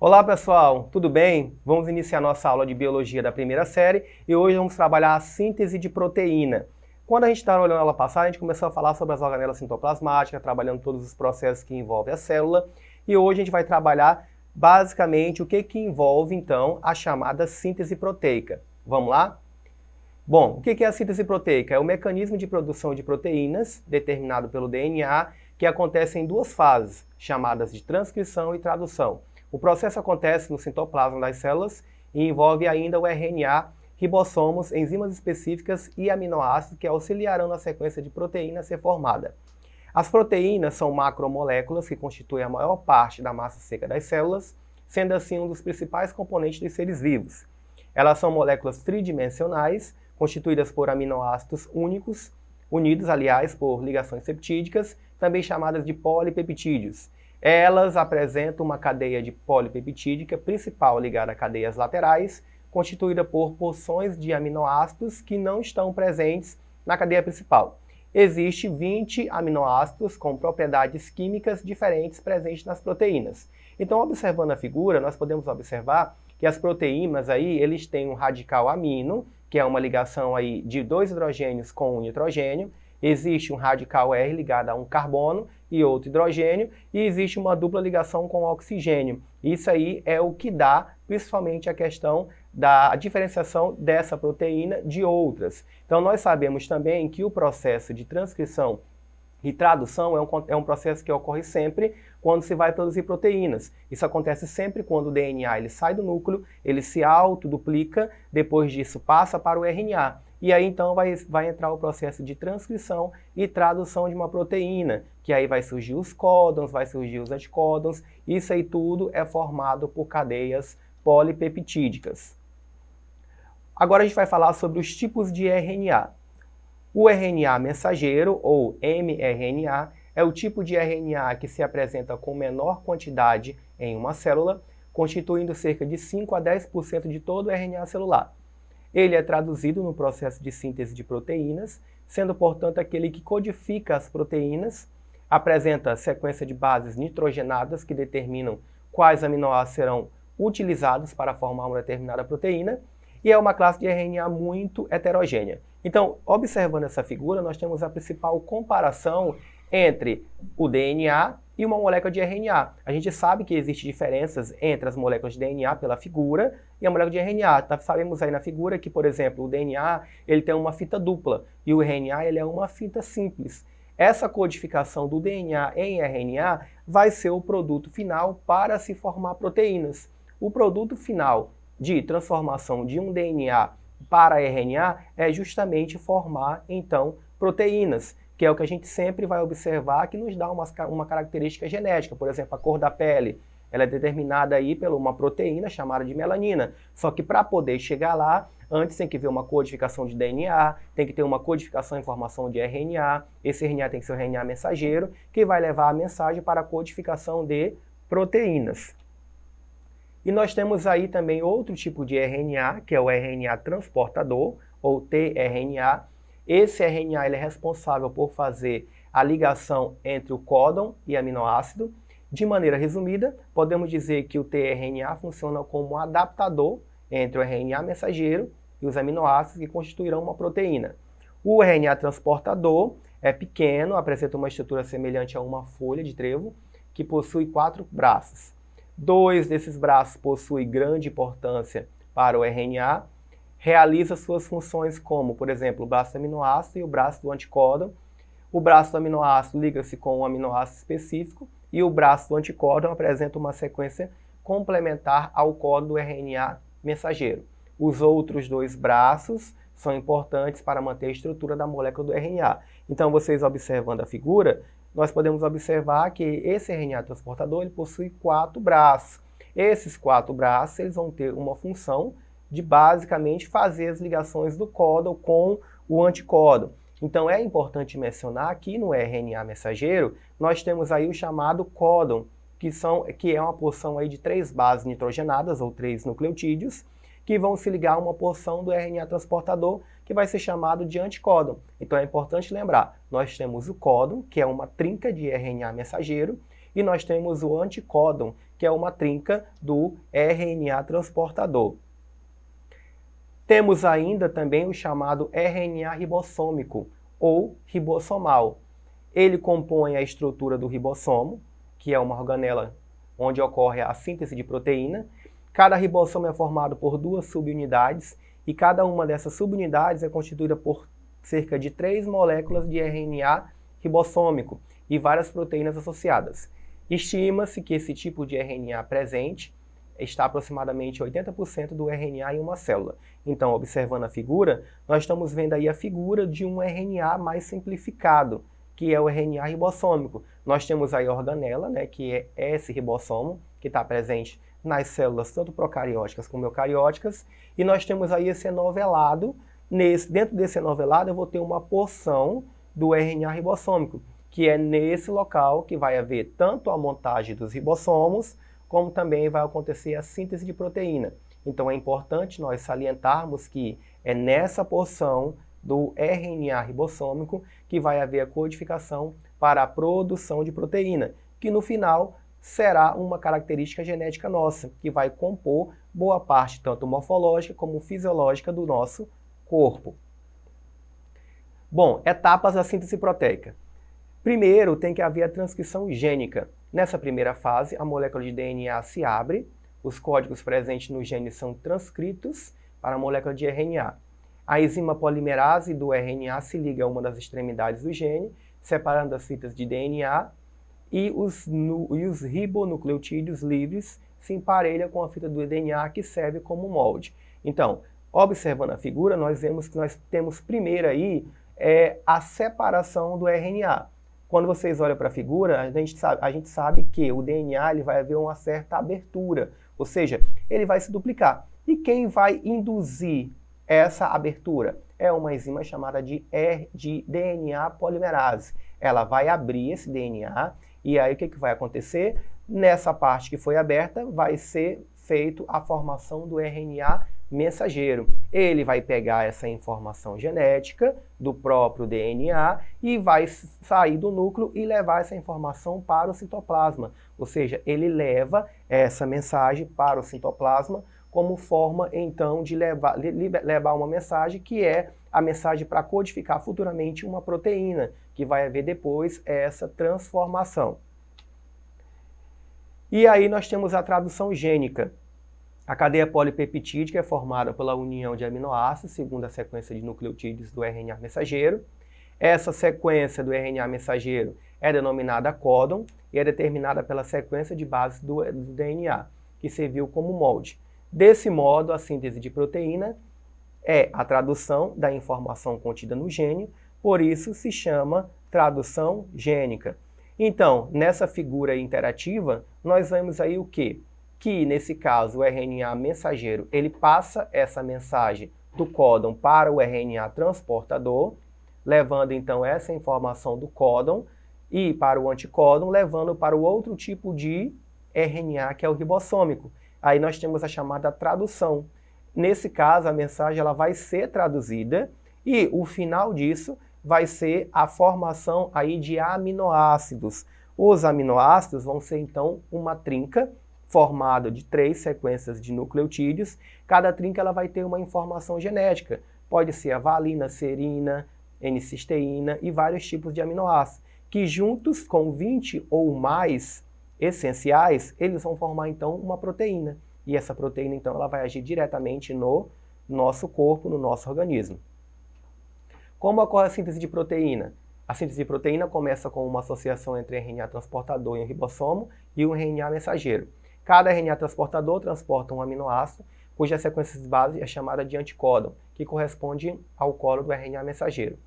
Olá pessoal, tudo bem? Vamos iniciar nossa aula de Biologia da primeira série e hoje vamos trabalhar a síntese de proteína. Quando a gente está olhando a aula passada, a gente começou a falar sobre as organelas citoplasmáticas, trabalhando todos os processos que envolvem a célula, e hoje a gente vai trabalhar basicamente o que envolve então a chamada síntese proteica. Vamos lá? Bom, o que é a síntese proteica? É o mecanismo de produção de proteínas determinado pelo DNA que acontece em duas fases, chamadas de transcrição e tradução. O processo acontece no citoplasma das células e envolve ainda o RNA, ribossomos, enzimas específicas e aminoácidos que auxiliarão na sequência de proteína a ser formada. As proteínas são macromoléculas que constituem a maior parte da massa seca das células, sendo assim um dos principais componentes dos seres vivos. Elas são moléculas tridimensionais, constituídas por aminoácidos únicos, unidos, aliás, por ligações peptídicas, também chamadas de polipeptídeos. Elas apresentam uma cadeia de polipeptídica principal ligada a cadeias laterais, constituída por porções de aminoácidos que não estão presentes na cadeia principal. Existem 20 aminoácidos com propriedades químicas diferentes presentes nas proteínas. Então, observando a figura, nós podemos observar que as proteínas aí, eles têm um radical amino, que é uma ligação aí de dois hidrogênios com um nitrogênio. Existe um radical R ligado a um carbono e outro hidrogênio, e existe uma dupla ligação com oxigênio. Isso aí é o que dá, principalmente, a questão da diferenciação dessa proteína de outras. Então, nós sabemos também que o processo de transcrição e tradução é um processo que ocorre sempre quando se vai produzir proteínas. Isso acontece sempre quando o DNA ele sai do núcleo, ele se autoduplica, depois disso passa para o RNA. E aí então vai entrar o processo de transcrição e tradução de uma proteína, que aí vai surgir os códons, vai surgir os anticódons, isso aí tudo é formado por cadeias polipeptídicas. Agora a gente vai falar sobre os tipos de RNA. O RNA mensageiro, ou mRNA, é o tipo de RNA que se apresenta com menor quantidade em uma célula, constituindo cerca de 5 a 10% de todo o RNA celular. Ele é traduzido no processo de síntese de proteínas, sendo, portanto, aquele que codifica as proteínas, apresenta sequência de bases nitrogenadas que determinam quais aminoácidos serão utilizados para formar uma determinada proteína, e é uma classe de RNA muito heterogênea. Então, observando essa figura, nós temos a principal comparação entre o DNA e uma molécula de RNA. A gente sabe que existem diferenças entre as moléculas de DNA pela figura e a molécula de RNA. Sabemos aí na figura que, por exemplo, o DNA ele tem uma fita dupla e o RNA ele é uma fita simples. Essa codificação do DNA em RNA vai ser o produto final para se formar proteínas. O produto final de transformação de um DNA para RNA é justamente formar, então, proteínas, que é o que a gente sempre vai observar que nos dá uma característica genética. Por exemplo, a cor da pele, ela é determinada aí por uma proteína chamada de melanina. Só que para poder chegar lá, antes tem que ver uma codificação de DNA, tem que ter uma codificação em formação de RNA. Esse RNA tem que ser o RNA mensageiro, que vai levar a mensagem para a codificação de proteínas. E nós temos aí também outro tipo de RNA, que é o RNA transportador, ou tRNA. Esse RNA ele é responsável por fazer a ligação entre o códon e aminoácido. De maneira resumida, podemos dizer que o tRNA funciona como um adaptador entre o RNA mensageiro e os aminoácidos que constituirão uma proteína. O RNA transportador é pequeno, apresenta uma estrutura semelhante a uma folha de trevo, que possui 4 braços. 2 desses braços possuem grande importância para o RNA, realiza suas funções como, por exemplo, o braço do aminoácido e o braço do anticódon. O braço do aminoácido liga-se com um aminoácido específico e o braço do anticódon apresenta uma sequência complementar ao códon do RNA mensageiro. Os outros 2 braços são importantes para manter a estrutura da molécula do RNA. Então, vocês observando a figura, nós podemos observar que esse RNA transportador ele possui 4 braços. Esses 4 braços eles vão ter uma função de basicamente fazer as ligações do códon com o anticódon. Então é importante mencionar que no RNA mensageiro nós temos aí o chamado códon, que é uma porção aí de 3 bases nitrogenadas ou 3 nucleotídeos, que vão se ligar a uma porção do RNA transportador que vai ser chamado de anticódon. Então é importante lembrar, nós temos o códon, que é uma trinca de RNA mensageiro, e nós temos o anticódon, que é uma trinca do RNA transportador. Temos ainda também o chamado RNA ribossômico, ou ribossomal. Ele compõe a estrutura do ribossomo, que é uma organela onde ocorre a síntese de proteína. Cada ribossomo é formado por 2 subunidades, e cada uma dessas subunidades é constituída por cerca de 3 moléculas de RNA ribossômico e várias proteínas associadas. Estima-se que esse tipo de RNA presente está aproximadamente 80% do RNA em uma célula. Então, observando a figura, nós estamos vendo aí a figura de um RNA mais simplificado, que é o RNA ribossômico. Nós temos aí a organela, né, que é esse ribossomo, que está presente nas células tanto procarióticas como eucarióticas, e nós temos aí esse enovelado. Dentro desse enovelado eu vou ter uma porção do RNA ribossômico, que é nesse local que vai haver tanto a montagem dos ribossomos, como também vai acontecer a síntese de proteína. Então é importante nós salientarmos que é nessa porção do RNA ribossômico que vai haver a codificação para a produção de proteína, que no final será uma característica genética nossa, que vai compor boa parte tanto morfológica como fisiológica do nosso corpo. Bom, etapas da síntese proteica. Primeiro tem que haver a transcrição gênica. Nessa primeira fase, a molécula de DNA se abre, os códigos presentes no gene são transcritos para a molécula de RNA. A enzima polimerase do RNA se liga a uma das extremidades do gene, separando as fitas de DNA, e os ribonucleotídeos livres se emparelham com a fita do DNA, que serve como molde. Então, observando a figura, nós vemos que nós temos primeiro aí a separação do RNA. Quando vocês olham para a figura, a gente sabe que o DNA ele vai haver uma certa abertura, ou seja, ele vai se duplicar. E quem vai induzir essa abertura? É uma enzima chamada de DNA polimerase. Ela vai abrir esse DNA e aí o que vai acontecer? Nessa parte que foi aberta vai ser feito a formação do RNA mensageiro. Ele vai pegar essa informação genética do próprio DNA e vai sair do núcleo e levar essa informação para o citoplasma. Ou seja, ele leva essa mensagem para o citoplasma como forma, então, de levar uma mensagem que é a mensagem para codificar futuramente uma proteína, que vai haver depois essa transformação. E aí nós temos a tradução gênica. A cadeia polipeptídica é formada pela união de aminoácidos, segundo a sequência de nucleotídeos do RNA mensageiro. Essa sequência do RNA mensageiro é denominada códon e é determinada pela sequência de bases do DNA, que serviu como molde. Desse modo, a síntese de proteína é a tradução da informação contida no gene, por isso se chama tradução gênica. Então, nessa figura interativa, nós vemos aí o quê? Que, nesse caso, o RNA mensageiro, ele passa essa mensagem do códon para o RNA transportador, levando, então, essa informação do códon e para o anticódon, levando para o outro tipo de RNA, que é o ribossômico. Aí nós temos a chamada tradução. Nesse caso, a mensagem ela vai ser traduzida e o final disso vai ser a formação aí de aminoácidos. Os aminoácidos vão ser, então, uma trinca formada de 3 sequências de nucleotídeos. Cada trinca ela vai ter uma informação genética. Pode ser a valina, serina, N-cisteína e vários tipos de aminoácidos, que juntos com 20 ou mais essenciais, eles vão formar, então, uma proteína. E essa proteína, então, ela vai agir diretamente no nosso corpo, no nosso organismo. Como ocorre a síntese de proteína? A síntese de proteína começa com uma associação entre RNA transportador e um ribossomo e um RNA mensageiro. Cada RNA transportador transporta um aminoácido, cuja sequência de base é chamada de anticódon, que corresponde ao códon do RNA mensageiro.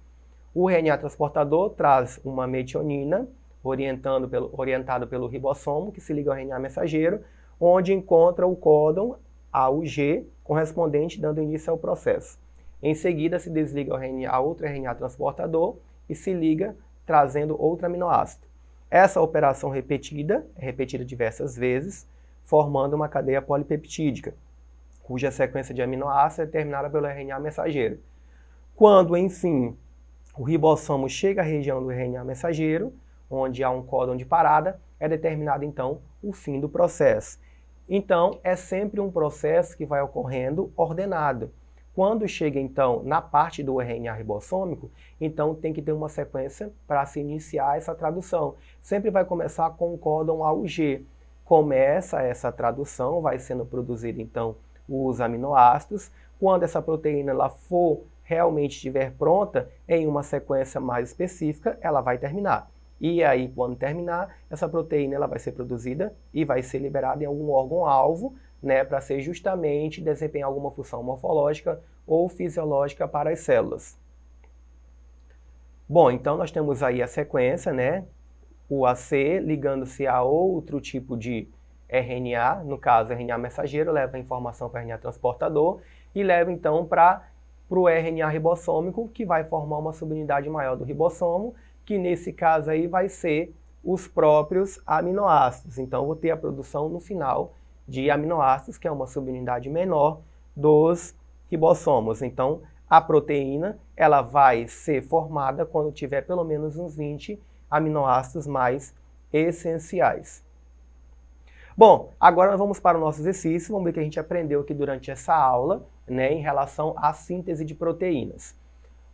O RNA transportador traz uma metionina, orientado pelo ribossomo, que se liga ao RNA mensageiro, onde encontra o códon AUG correspondente, dando início ao processo. Em seguida, se desliga a outro RNA transportador e se liga trazendo outro aminoácido. Essa operação é repetida diversas vezes, formando uma cadeia polipeptídica. cuja sequência de aminoácidos é determinada pelo RNA mensageiro. Quando, enfim, o ribossomo chega à região do RNA mensageiro, onde há um códon de parada, é determinado, então, o fim do processo. Então, é sempre um processo que vai ocorrendo ordenado. Quando chega, então, na parte do RNA ribossômico, então tem que ter uma sequência para se iniciar essa tradução. Sempre vai começar com o códon AUG. Começa essa tradução, vai sendo produzido, então, os aminoácidos. Quando essa proteína ela for realmente estiver pronta, em uma sequência mais específica, ela vai terminar. E aí, quando terminar, essa proteína ela vai ser produzida e vai ser liberada em algum órgão-alvo, né, para ser justamente desempenhar alguma função morfológica ou fisiológica para as células. Bom, então nós temos aí a sequência, né, o AC ligando-se a outro tipo de RNA, no caso, RNA mensageiro, leva a informação para o RNA transportador e leva então para o RNA ribossômico, que vai formar uma subunidade maior do ribossomo, que nesse caso aí vai ser os próprios aminoácidos. Então, eu vou ter a produção no final de aminoácidos, que é uma subunidade menor dos ribossomos. Então, a proteína ela vai ser formada quando tiver pelo menos uns 20 aminoácidos mais essenciais. Bom, agora nós vamos para o nosso exercício, vamos ver o que a gente aprendeu aqui durante essa aula, né, em relação à síntese de proteínas.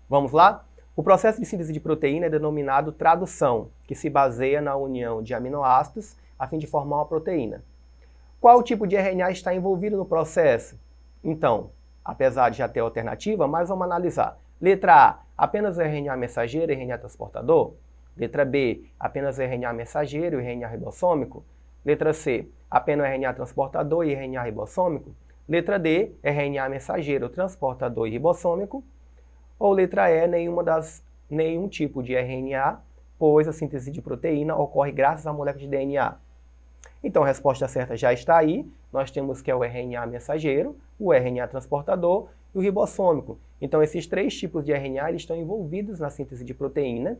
Vamos lá? O processo de síntese de proteína é denominado tradução, que se baseia na união de aminoácidos a fim de formar uma proteína. Qual tipo de RNA está envolvido no processo? Então, apesar de já ter alternativa, mas vamos analisar. Letra A, apenas o RNA mensageiro e RNA transportador. Letra B, apenas o RNA mensageiro e RNA ribossômico. Letra C, apenas o RNA transportador e RNA ribossômico. Letra D, RNA mensageiro, transportador e ribossômico. Ou letra E, nenhum tipo de RNA, pois a síntese de proteína ocorre graças à molécula de DNA. Então a resposta certa já está aí. Nós temos que é o RNA mensageiro, o RNA transportador e o ribossômico. Então esses três tipos de RNA eles estão envolvidos na síntese de proteína.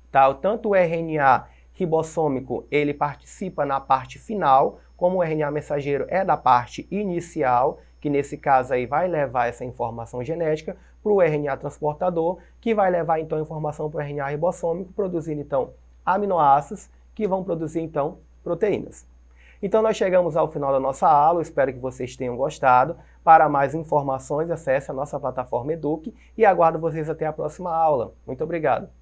Tá? Tanto o RNA ribossômico ele participa na parte final, como o RNA mensageiro é da parte inicial, que nesse caso aí vai levar essa informação genética para o RNA transportador, que vai levar então a informação para o RNA ribossômico, produzindo então aminoácidos, que vão produzir então proteínas. Então nós chegamos ao final da nossa aula, espero que vocês tenham gostado. Para mais informações, acesse a nossa plataforma Eduque e aguardo vocês até a próxima aula. Muito obrigado!